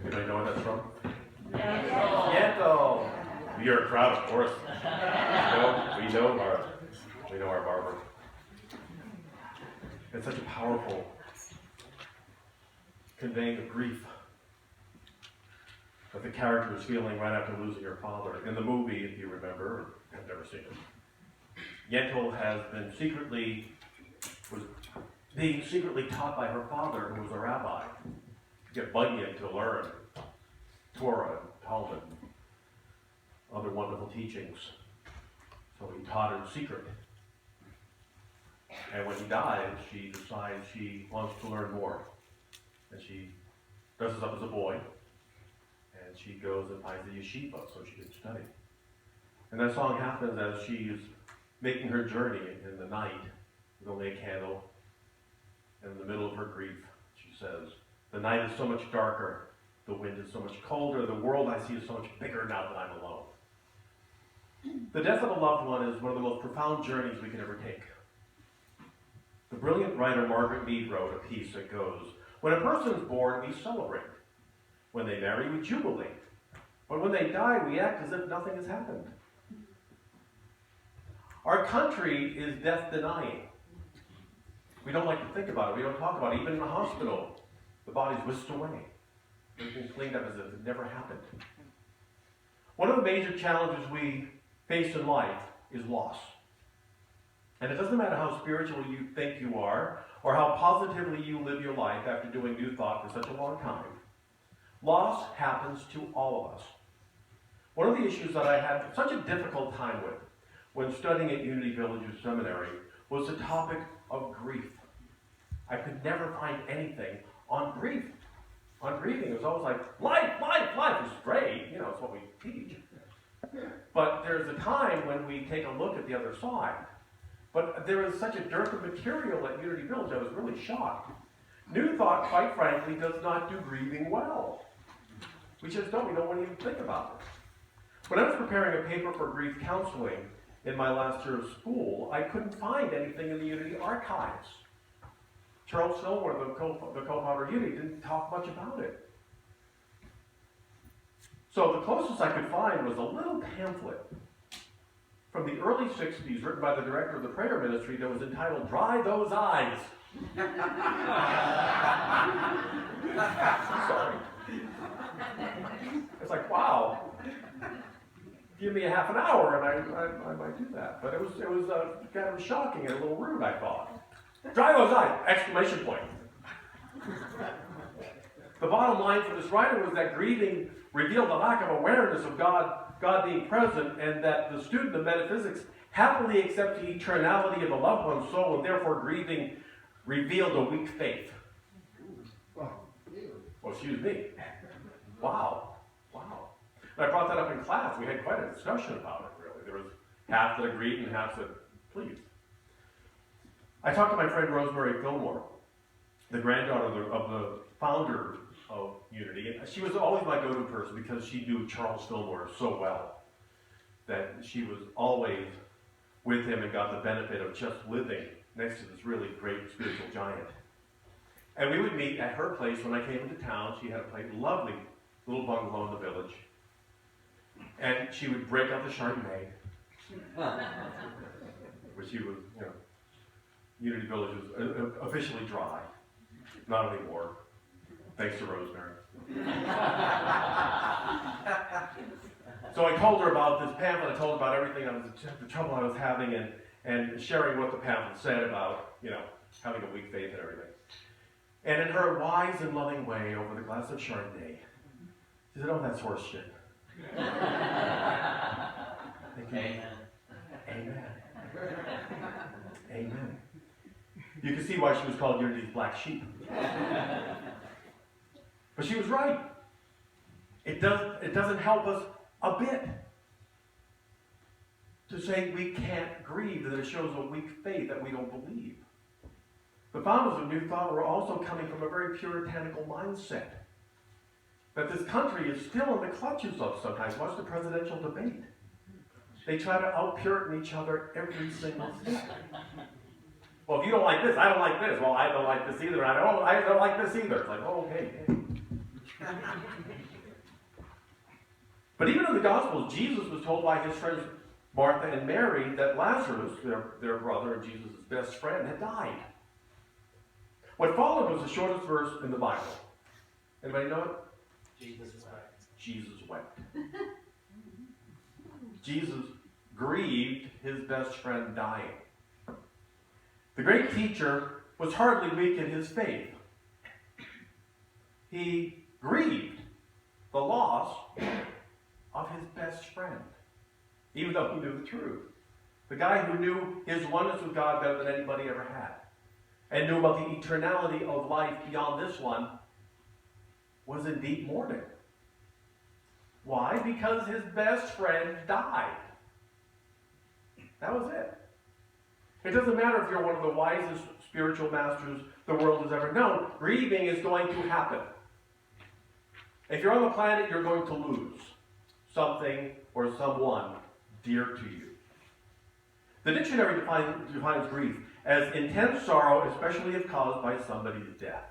Anybody know where that's from? Yeah. Yentl. You're a crowd, of course. We know our barber. It's such a powerful conveying of grief that the character is feeling right after losing her father. In the movie, if you remember, or have never seen it, Yentl was being secretly taught by her father, who was a rabbi, to get Bunyan to learn Torah and Talmud and other wonderful teachings. So he taught her in secret. And when he dies, she decides she wants to learn more. And she dresses up as a boy, and she goes and finds the yeshiva so she can study. And that song happens as she is making her journey in the night with only a candle. And in the middle of her grief, she says, "The night is so much darker, the wind is so much colder, the world I see is so much bigger now that I'm alone." The death of a loved one is one of the most profound journeys we can ever take. The brilliant writer Margaret Mead wrote a piece that goes, "When a person is born, we celebrate. When they marry, we jubilate. But when they die, we act as if nothing has happened." Our country is death-denying. We don't like to think about it. We don't talk about it. Even in the hospital, the body's whisked away. Everything's cleaned up as if it never happened. One of the major challenges we face in life is loss. And it doesn't matter how spiritual you think you are, or how positively you live your life after doing New Thought for such a long time. Loss happens to all of us. One of the issues that I had such a difficult time with when studying at Unity Village Seminary was the topic of grief. I could never find anything on grief. On grieving, it was always like, life is great. You know, it's what we teach. But there's a time when we take a look at the other side. But there is such a dearth of material at Unity Village, I was really shocked. New Thought, quite frankly, does not do grieving well. We just don't. We don't want to even think about it. When I was preparing a paper for grief counseling in my last year of school, I couldn't find anything in the Unity archives. Charles Fillmore, the co-founder of Unity, didn't talk much about it. So the closest I could find was a little pamphlet from the early 60s, written by the director of the prayer ministry, that was entitled, "Dry Those Eyes." Sorry. It's like, wow. Give me a half an hour and I might do that. But it was kind of shocking and a little rude, I thought. "Dry those eyes!" Exclamation point. The bottom line for this writer was that grieving revealed a lack of awareness of God being present, and that the student of metaphysics happily accepts the eternality of a loved one's soul, and therefore grieving revealed a weak faith. Well, excuse me. Wow. And I brought that up in class. We had quite a discussion about it, really. There was half that agreed and half that pleased. I talked to my friend Rosemary Fillmore, the granddaughter of the founder of Unity. And she was always my go-to person because she knew Charles Fillmore so well that she was always with him and got the benefit of just living next to this really great spiritual giant. And we would meet at her place when I came into town. She had a lovely little bungalow in the village. And she would break out the Chardonnay, which she was, Unity Village was officially dry. Not anymore, thanks to Rosemary. So I told her about this pamphlet. I told her about everything, the trouble I was having, and sharing what the pamphlet said about, having a weak faith and everything. And in her wise and loving way, over the glass of Chardonnay, she said, "Oh, that's horse shit." Amen. Amen. You can see why she was called Unity's black sheep. But she was right. It doesn't help us a bit to say we can't grieve, that it shows a weak faith, that we don't believe. The founders of New Thought were also coming from a very puritanical mindset that this country is still in the clutches of sometimes. Watch the presidential debate. They try to out-Puritan each other every single step. Well, if you don't like this, I don't like this. Well, I don't like this either. I don't like this either. It's like, oh, okay. But even in the Gospels, Jesus was told by his friends Martha and Mary that Lazarus, their brother and Jesus' best friend, had died. What followed was the shortest verse in the Bible. Anybody know it? Jesus wept. Jesus wept. Jesus grieved his best friend dying. The great teacher was hardly weak in his faith. He grieved the loss of his best friend, even though he knew the truth. The guy who knew his oneness with God better than anybody ever had, and knew about the eternality of life beyond this one, was in deep mourning. Why? Because his best friend died. That was it. It doesn't matter if you're one of the wisest spiritual masters the world has ever known. Grieving is going to happen. If you're on the planet, you're going to lose something or someone dear to you. The dictionary defines grief as intense sorrow, especially if caused by somebody's death.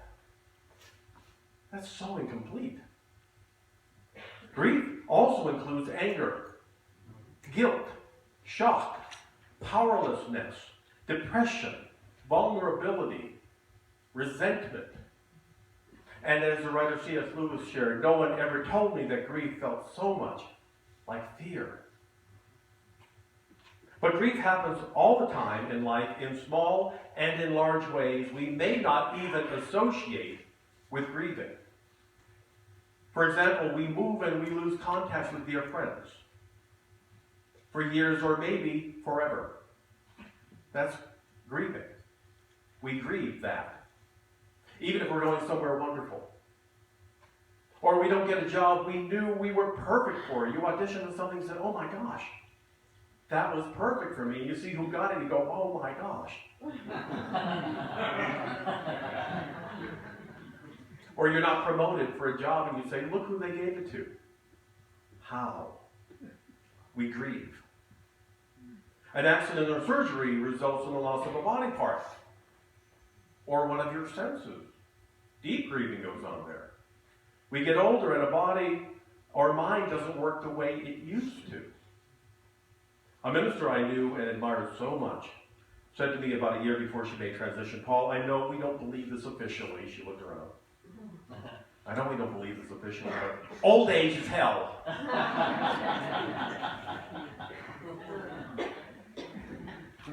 That's so incomplete. Grief also includes anger, guilt, shock, powerlessness, depression, vulnerability, resentment. And as the writer C.S. Lewis shared, no one ever told me that grief felt so much like fear. But grief happens all the time in life, in small and in large ways we may not even associate with grieving. For example, we move and we lose contact with dear friends for years or maybe forever. That's grieving. We grieve that. Even if we're going somewhere wonderful. Or we don't get a job we knew we were perfect for. You auditioned for something and said, oh my gosh, that was perfect for me. You see who got it, you go, oh my gosh. Or you're not promoted for a job and you say, look who they gave it to. How? We grieve. An accident or surgery results in the loss of a body part or one of your senses. Deep grieving goes on there. We get older and a body or mind doesn't work the way it used to. A minister I knew and admired so much said to me about a year before she made transition, Paul, I know we don't believe this officially. She looked around. I know we don't believe this officially, but old age is hell.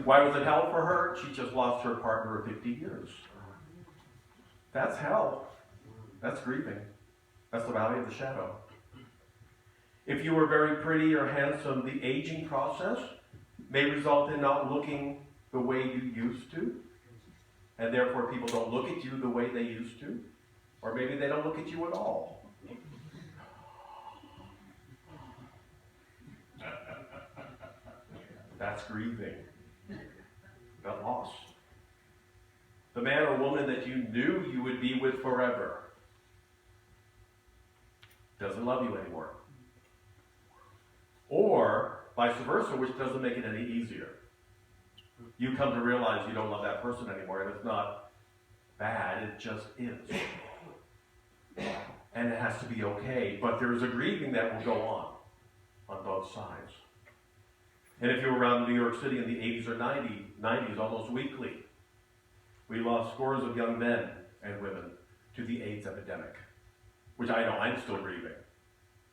Why was it hell for her? She just lost her partner of 50 years. That's hell. That's grieving. That's the valley of the shadow. If you were very pretty or handsome, the aging process may result in not looking the way you used to, and therefore people don't look at you the way they used to, or maybe they don't look at you at all. That's grieving. That loss. The man or woman that you knew you would be with forever doesn't love you anymore. Or vice versa, which doesn't make it any easier. You come to realize you don't love that person anymore, and it's not bad, it just is. And it has to be okay, but there's a grieving that will go on both sides. And if you were around New York City in the 80s or 90s, almost weekly, we lost scores of young men and women to the AIDS epidemic, which I know I'm still grieving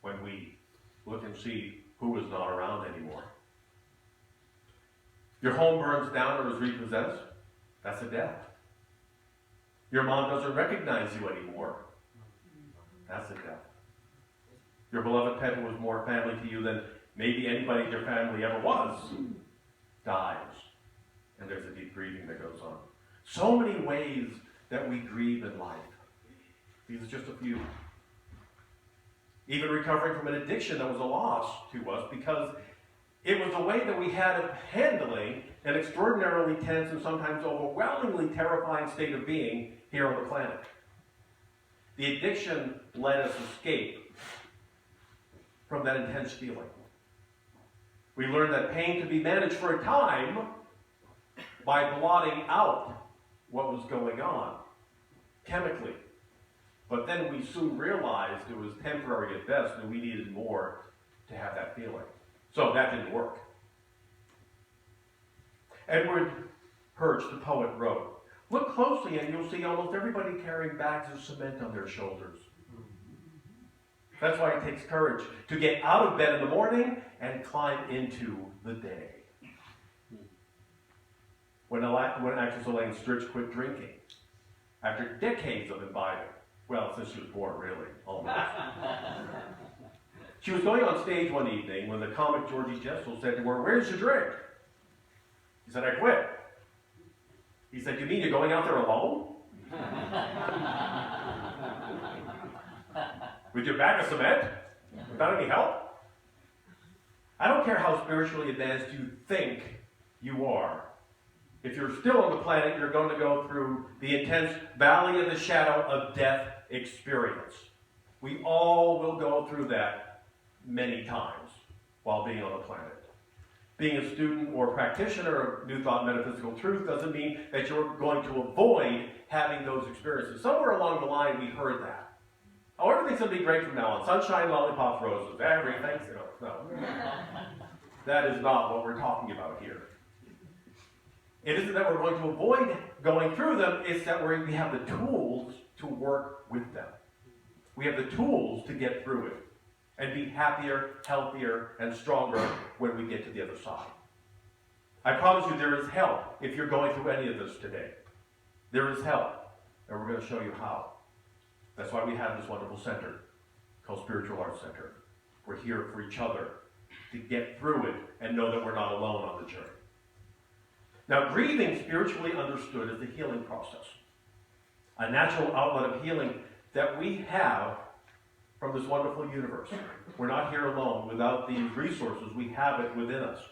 when we look and see who is not around anymore. Your home burns down or is repossessed, that's a death. Your mom doesn't recognize you anymore, that's a death. Your beloved pet who was more family to you than maybe anybody in your family ever was, dies. And there's a deep grieving that goes on. So many ways that we grieve in life. These are just a few. Even recovering from an addiction that was a loss to us because it was a way that we had of handling an extraordinarily tense and sometimes overwhelmingly terrifying state of being here on the planet. The addiction let us escape from that intense feeling. We learned that pain could be managed for a time by blotting out what was going on chemically. But then we soon realized it was temporary at best, and we needed more to have that feeling. So that didn't work. Edward Hirsch, the poet, wrote, "Look closely and you'll see almost everybody carrying bags of cement on their shoulders. That's why it takes courage to get out of bed in the morning and climb into the day." When actress Elaine Stritch quit drinking, after decades of imbibing, well, since she was born, really, almost. She was going on stage one evening when the comic Georgie Jessel said to her, "Where's your drink?" She said, "I quit." He said, "You mean you're going out there alone? With your bag of cement? Without any help?" I don't care how spiritually advanced you think you are. If you're still on the planet, you're going to go through the intense valley of the shadow of death experience. We all will go through that many times while being on the planet. Being a student or practitioner of New Thought Metaphysical Truth doesn't mean that you're going to avoid having those experiences. Somewhere along the line, we heard that. "Oh, everything's going to be great from now on. Sunshine, lollipops, roses. Everything's, no. That is not what we're talking about here. It isn't that we're going to avoid going through them, it's that we have the tools to work with them. We have the tools to get through it and be happier, healthier, and stronger when we get to the other side. I promise you there is help if you're going through any of this today. There is help, and we're going to show you how. That's why we have this wonderful center called Spiritual Arts Center. We're here for each other to get through it and know that we're not alone on the journey. Now, grieving, spiritually understood, is the healing process, a natural outlet of healing that we have from this wonderful universe. We're not here alone. Without these resources, we have it within us.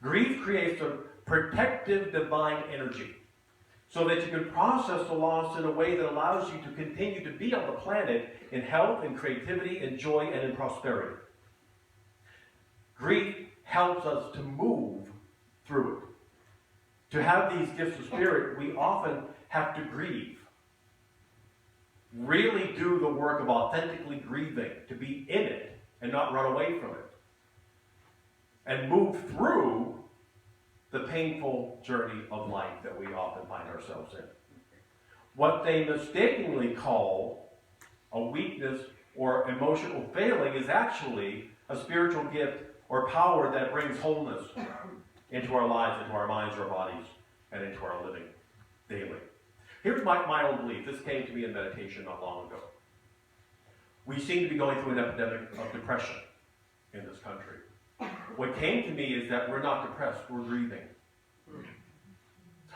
Grief creates a protective divine energy so that you can process the loss in a way that allows you to continue to be on the planet in health, in creativity, in joy, and in prosperity. Grief helps us to move through it. To have these gifts of spirit, we often have to grieve. Really do the work of authentically grieving, to be in it and not run away from it. And move through the painful journey of life that we often find ourselves in. What they mistakenly call a weakness or emotional failing is actually a spiritual gift or power that brings wholeness into our lives, into our minds, our bodies, and into our living daily. Here's my own belief. This came to me in meditation not long ago. We seem to be going through an epidemic of depression in this country. What came to me is that we're not depressed, we're grieving.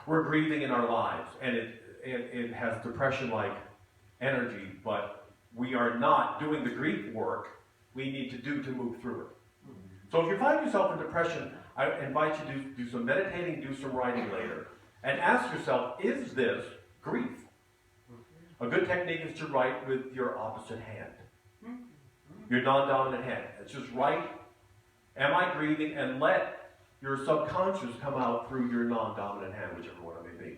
We're grieving in our lives, and it has depression-like energy, but we are not doing the grief work we need to do to move through it. So if you find yourself in depression, I invite you to do some meditating, do some writing later, and ask yourself, is this grief? A good technique is to write with your opposite hand, your non-dominant hand. It's just write, am I grieving, and let your subconscious come out through your non-dominant hand, whichever one it may be.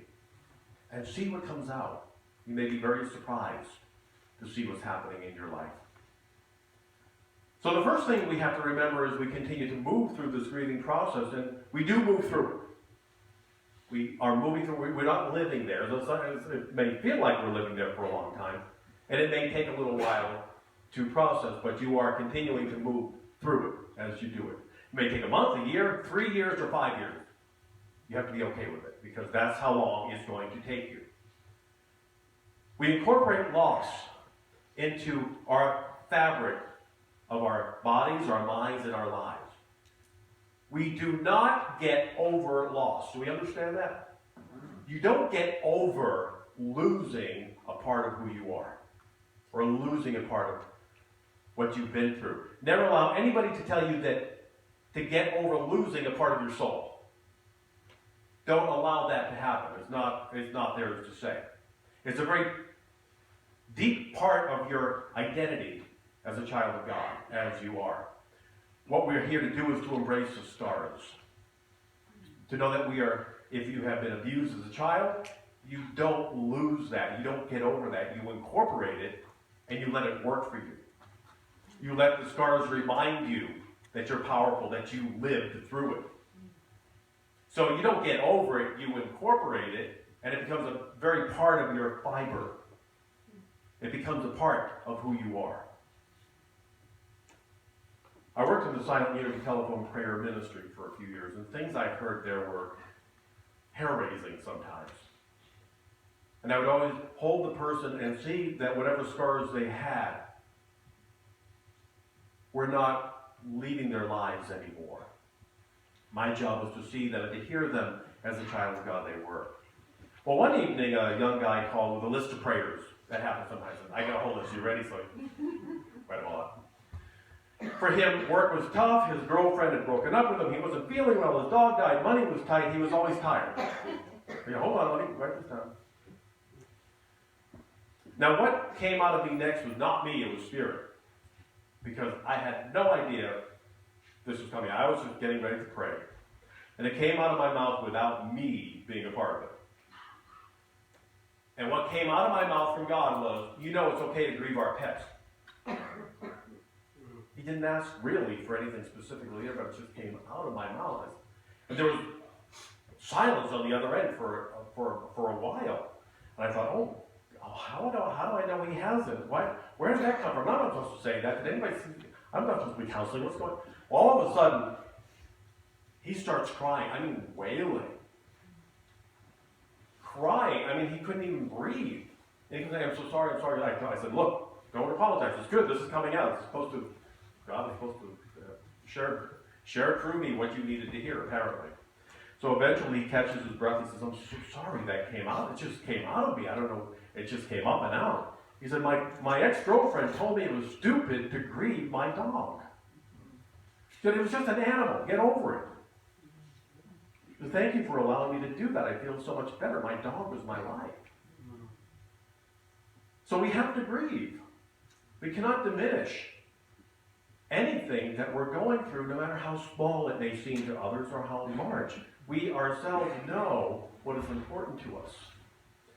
And see what comes out. You may be very surprised to see what's happening in your life. So the first thing we have to remember as we continue to move through this grieving process, and we do move through it. We are moving through, we're not living there. It may feel like we're living there for a long time, and it may take a little while to process, but you are continuing to move through it as you do it. It may take a month, a year, 3 years, or 5 years. You have to be okay with it, because that's how long it's going to take you. We incorporate loss into our fabric of our bodies, our minds, and our lives. We do not get over loss. Do we understand that? You don't get over losing a part of who you are, or losing a part of what you've been through. Never allow anybody to tell you that to get over losing a part of your soul. Don't allow that to happen. It's not theirs to say. It's a very deep part of your identity as a child of God, as you are. What we're here to do is to embrace the stars. To know that we are, if you have been abused as a child, you don't lose that. You don't get over that. You incorporate it and you let it work for you. You let the scars remind you that you're powerful, that you lived through it. So you don't get over it, you incorporate it, and it becomes a very part of your fiber. It becomes a part of who you are. I worked in the silent unity telephone prayer ministry for a few years, and things I heard there were hair-raising sometimes. And I would always hold the person and see that whatever scars they had were not leading their lives anymore. My job was to see them and to hear them as the child of God they were. Well, one evening, a young guy called with a list of prayers. That happens sometimes. I got a whole list. You ready? So I write them all up. For him, work was tough. His girlfriend had broken up with him. He wasn't feeling well. His dog died. Money was tight. He was always tired. Hold on, let me write this down. Now, what came out of me next was not me, it was Spirit. Because I had no idea this was coming. I was just getting ready to pray. And it came out of my mouth without me being a part of it. And what came out of my mouth from God was, you know it's okay to grieve our pets. He didn't ask really for anything specifically, but it just came out of my mouth. And there was silence on the other end for a while. And I thought, how do I know he hasn't? Where did that come from? I'm not supposed to say that. Did anybody see? I'm not supposed to be counseling. What's going on? All of a sudden, he starts crying. I mean, wailing. Crying. I mean, he couldn't even breathe. And he could say, I'm so sorry, I'm sorry. I said, look, don't apologize. It's good. This is coming out. God is supposed to share through me what you needed to hear, apparently. So eventually he catches his breath. He says, I'm so sorry that came out. It just came out of me. I don't know. It just came up and out. He said, my ex-girlfriend told me it was stupid to grieve my dog. He said, it was just an animal. Get over it. He said, thank you for allowing me to do that. I feel so much better. My dog was my life. So we have to grieve. We cannot diminish anything that we're going through, no matter how small it may seem to others or how large. We ourselves know what is important to us.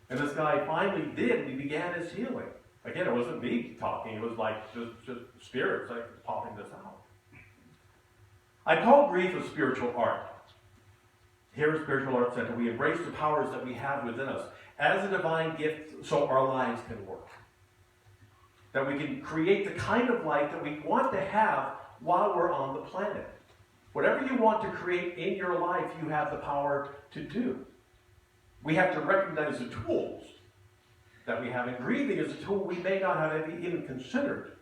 And this guy finally did, and he began his healing. Again, it wasn't me talking, it was like just spirits like popping this out. I call grief a spiritual art. Here at Spiritual Art Center, we embrace the powers that we have within us as a divine gift so our lives can work. That we can create the kind of life that we want to have while we're on the planet. Whatever you want to create in your life, you have the power to do. We have to recognize the tools that we have. And grieving is a tool we may not have even considered.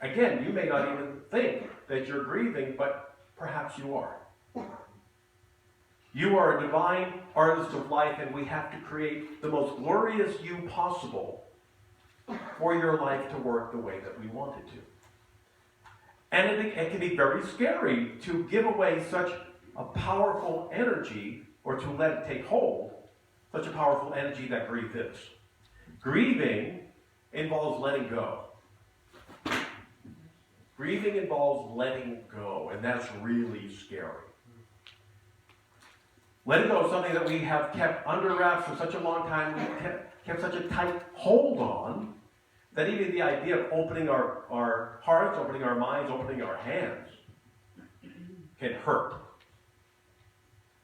Again, you may not even think that you're grieving, but perhaps you are. You are a divine artist of life, and we have to create the most glorious you possible for your life to work the way that we want it to. And it can be very scary to give away such a powerful energy, or to let it take hold, such a powerful energy that grief is. Grieving involves letting go. Grieving involves letting go, and that's really scary. Letting go is something that we have kept under wraps for such a long time, we kept such a tight hold on, that even the idea of opening our hearts, opening our minds, opening our hands can hurt.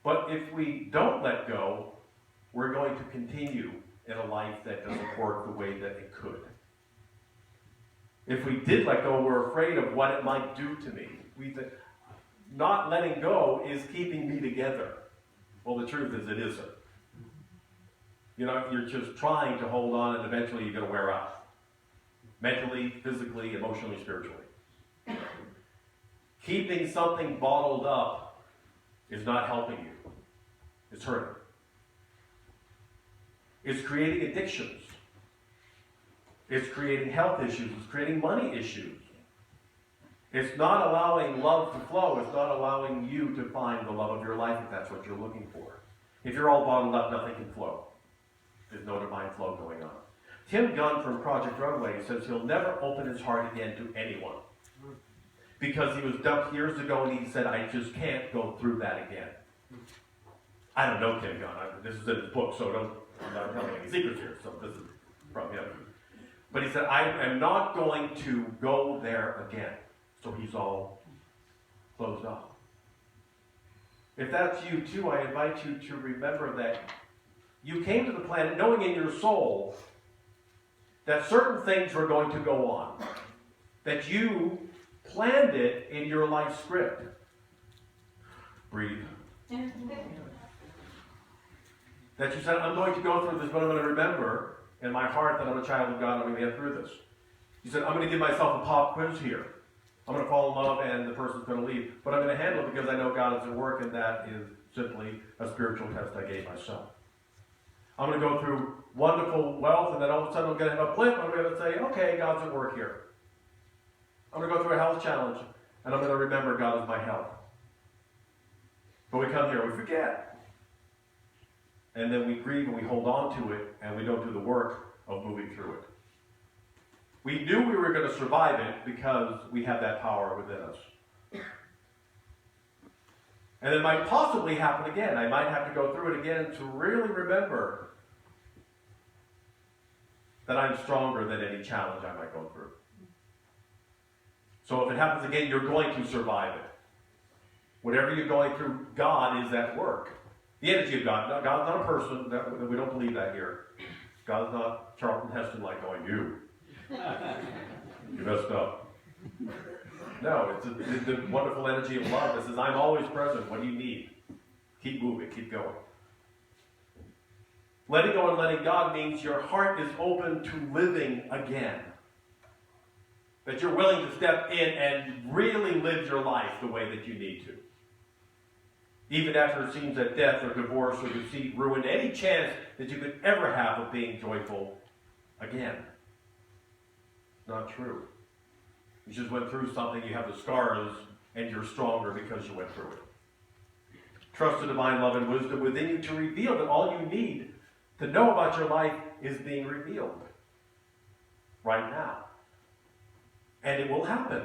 But if we don't let go, we're going to continue in a life that doesn't work the way that it could. If we did let go, we're afraid of what it might do to me. Not letting go is keeping me together. Well, the truth is it isn't. You're just trying to hold on, and eventually you're going to wear out. Mentally, physically, emotionally, spiritually. Keeping something bottled up is not helping you. It's hurting. It's creating addictions. It's creating health issues. It's creating money issues. It's not allowing love to flow. It's not allowing you to find the love of your life if that's what you're looking for. If you're all bottled up, nothing can flow. There's no divine flow going on. Tim Gunn from Project Runway says he'll never open his heart again to anyone. Because he was dumped years ago and he said, I just can't go through that again. I don't know Tim Gunn. This is in his book, so I'm not telling any secrets here, so this is from him. But he said, I am not going to go there again. So he's all closed off. If that's you too, I invite you to remember that you came to the planet knowing in your soul that certain things were going to go on. That you planned it in your life script. Breathe. That you said, I'm going to go through this, but I'm going to remember in my heart that I'm a child of God and I'm going to get through this. You said, I'm going to give myself a pop quiz here. I'm going to fall in love and the person's going to leave. But I'm going to handle it because I know God is at work, and that is simply a spiritual test I gave myself. I'm going to go through wonderful wealth, and then all of a sudden I'm going to have a blip. I'm going to say, okay, God's at work here. I'm going to go through a health challenge, and I'm going to remember God is my health. But we come here, we forget. And then we grieve and we hold on to it, and we don't do the work of moving through it. We knew we were going to survive it because we have that power within us. And it might possibly happen again. I might have to go through it again to really remember that I'm stronger than any challenge I might go through. So if it happens again, you're going to survive it. Whatever you're going through, God is at work. The energy of God. God's not a person. We don't believe that here. God's not Charlton Heston like going, you messed up. No, it's the wonderful energy of love that says, I'm always present. What do you need? Keep moving. Keep going. Letting go and letting God means your heart is open to living again. That you're willing to step in and really live your life the way that you need to. Even after it seems that death or divorce or deceit ruin any chance that you could ever have of being joyful again. Not true. You just went through something, you have the scars, and you're stronger because you went through it. Trust the divine love and wisdom within you to reveal that all you need to know about your life is being revealed right now. And it will happen.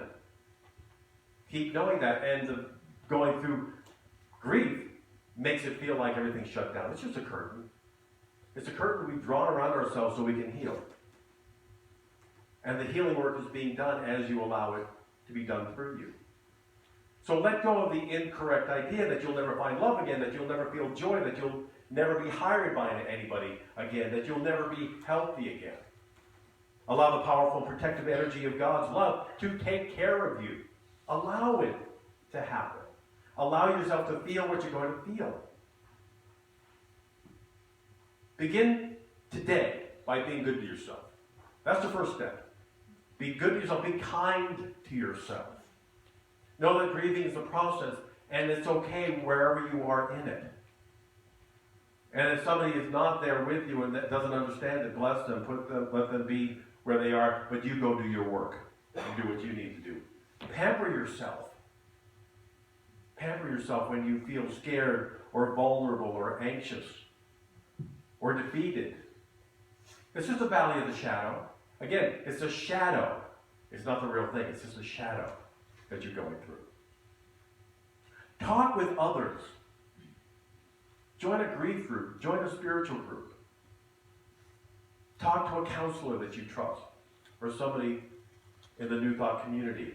Keep knowing that, and going through grief makes it feel like everything's shut down. It's just a curtain. It's a curtain we've drawn around ourselves so we can heal. And the healing work is being done as you allow it to be done through you. So let go of the incorrect idea that you'll never find love again, that you'll never feel joy, that you'll never be hired by anybody again, that you'll never be healthy again. Allow the powerful protective energy of God's love to take care of you. Allow it to happen. Allow yourself to feel what you're going to feel. Begin today by being good to yourself. That's the first step. Be good to yourself. Be kind to yourself. Know that grieving is a process, and it's okay wherever you are in it. And if somebody is not there with you and that doesn't understand it, bless them, let them be where they are, but you go do your work and do what you need to do. Pamper yourself. Pamper yourself when you feel scared or vulnerable or anxious or defeated. It's just a valley of the shadow. Again, it's a shadow. It's not the real thing. It's just a shadow that you're going through. Talk with others. Join a grief group. Join a spiritual group. Talk to a counselor that you trust or somebody in the New Thought community.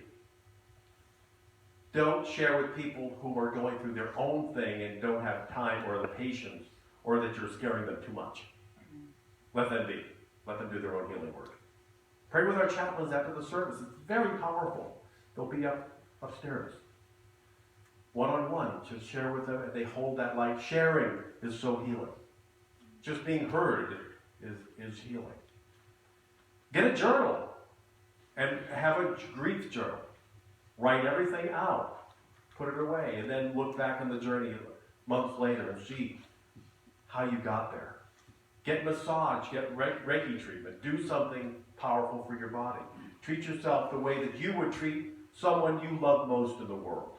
Don't share with people who are going through their own thing and don't have time or the patience, or that you're scaring them too much. Let them be. Let them do their own healing work. Pray with our chaplains after the service. It's very powerful. They'll be upstairs. One-on-one, just share with them, and they hold that light. Sharing is so healing. Just being heard is healing. Get a journal and have a grief journal. Write everything out. Put it away, and then look back on the journey months later and see how you got there. Get massage, get Reiki treatment. Do something powerful for your body. Treat yourself the way that you would treat someone you love most in the world.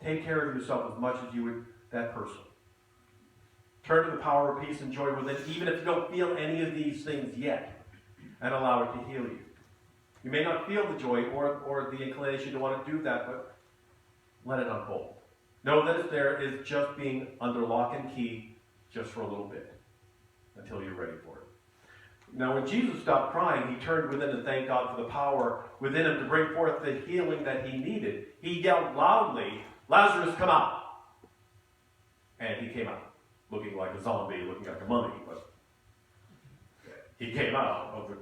Take care of yourself as much as you would that person. Turn to the power of peace and joy within, even if you don't feel any of these things yet, and allow it to heal you. You may not feel the joy or the inclination to want to do that, but let it unfold. Know that it's there is just being under lock and key just for a little bit. until you're ready for it. Now, when Jesus stopped crying, he turned within and thanked God for the power within him to bring forth the healing that he needed. He yelled loudly, "Lazarus, come out!" And he came out, looking like a zombie, looking like a mummy, but he came out of the...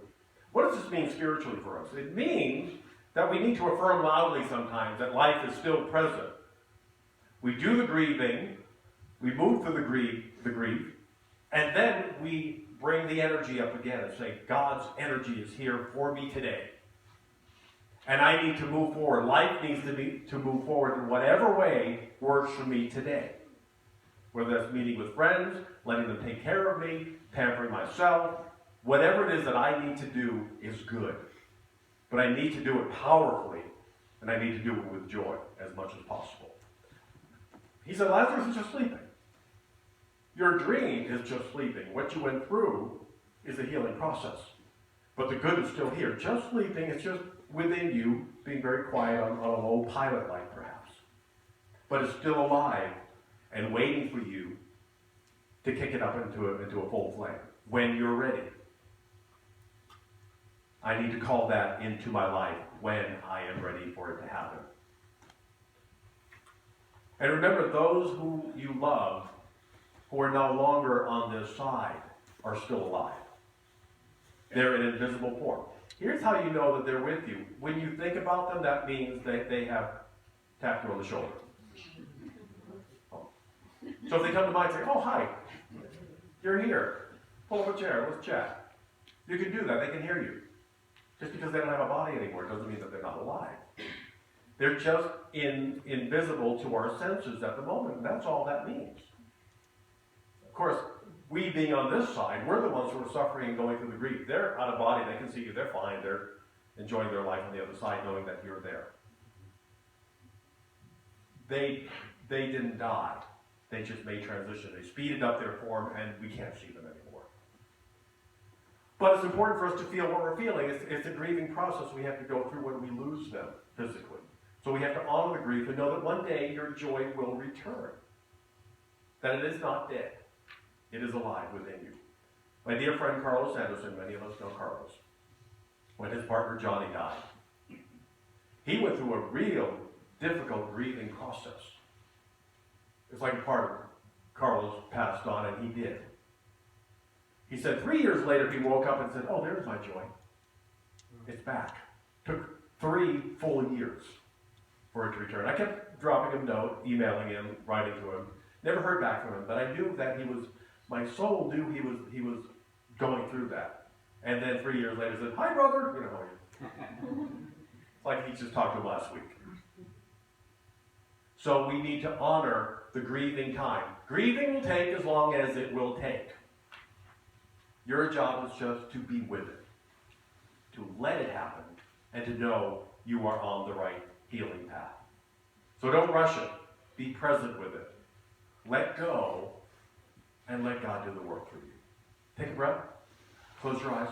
What does this mean spiritually for us? It means that we need to affirm loudly sometimes that life is still present. We do the grieving, we move through the grief, and then we bring the energy up again and say, God's energy is here for me today. And I need to move forward. Life needs to move forward in whatever way works for me today. Whether that's meeting with friends, letting them take care of me, pampering myself, whatever it is that I need to do is good. But I need to do it powerfully, and I need to do it with joy as much as possible. He said, Lazarus is just sleeping. Your dream is just sleeping. What you went through is a healing process. But the good is still here. Just sleeping, it's just within you, being very quiet on a low pilot light perhaps. But it's still alive and waiting for you to kick it up into a full flame when you're ready. I need to call that into my life when I am ready for it to happen. And remember, those who you love, who are no longer on this side, are still alive. They're in invisible form. Here's how you know that they're with you. When you think about them, that means that they have tapped you on the shoulder. Oh. So if they come to mind and say, oh, hi, you're here. Pull up a chair, let's chat. You can do that, they can hear you. Just because they don't have a body anymore doesn't mean that they're not alive. They're just invisible to our senses at the moment, and that's all that means. Of course, we being on this side, we're the ones who are suffering and going through the grief. They're out of body, they can see you, they're fine, they're enjoying their life on the other side, knowing that you're there. They didn't die. They just made transition. They speeded up their form, and we can't see them anymore. But it's important for us to feel what we're feeling. It's a grieving process we have to go through when we lose them physically. So we have to honor the grief and know that one day your joy will return. That it is not dead. It is alive within you. My dear friend Carlos Anderson, many of us know Carlos, when his partner Johnny died, he went through a real difficult grieving process. It's like a part of Carlos passed on, and he did. He said 3 years later he woke up and said, oh, there's my joy. It's back. Took 3 full years for it to return. I kept dropping him a note, emailing him, writing to him. Never heard back from him, but I knew that my soul knew he was going through that. And then 3 years later said, hi brother, you know, it's like he just talked to him last week. So we need to honor the grieving time. Grieving will take as long as it will take. Your job is just to be with it, to let it happen, and to know you are on the right healing path. So don't rush it. Be present with it. Let go, and let God do the work for you. Take a breath. Close your eyes.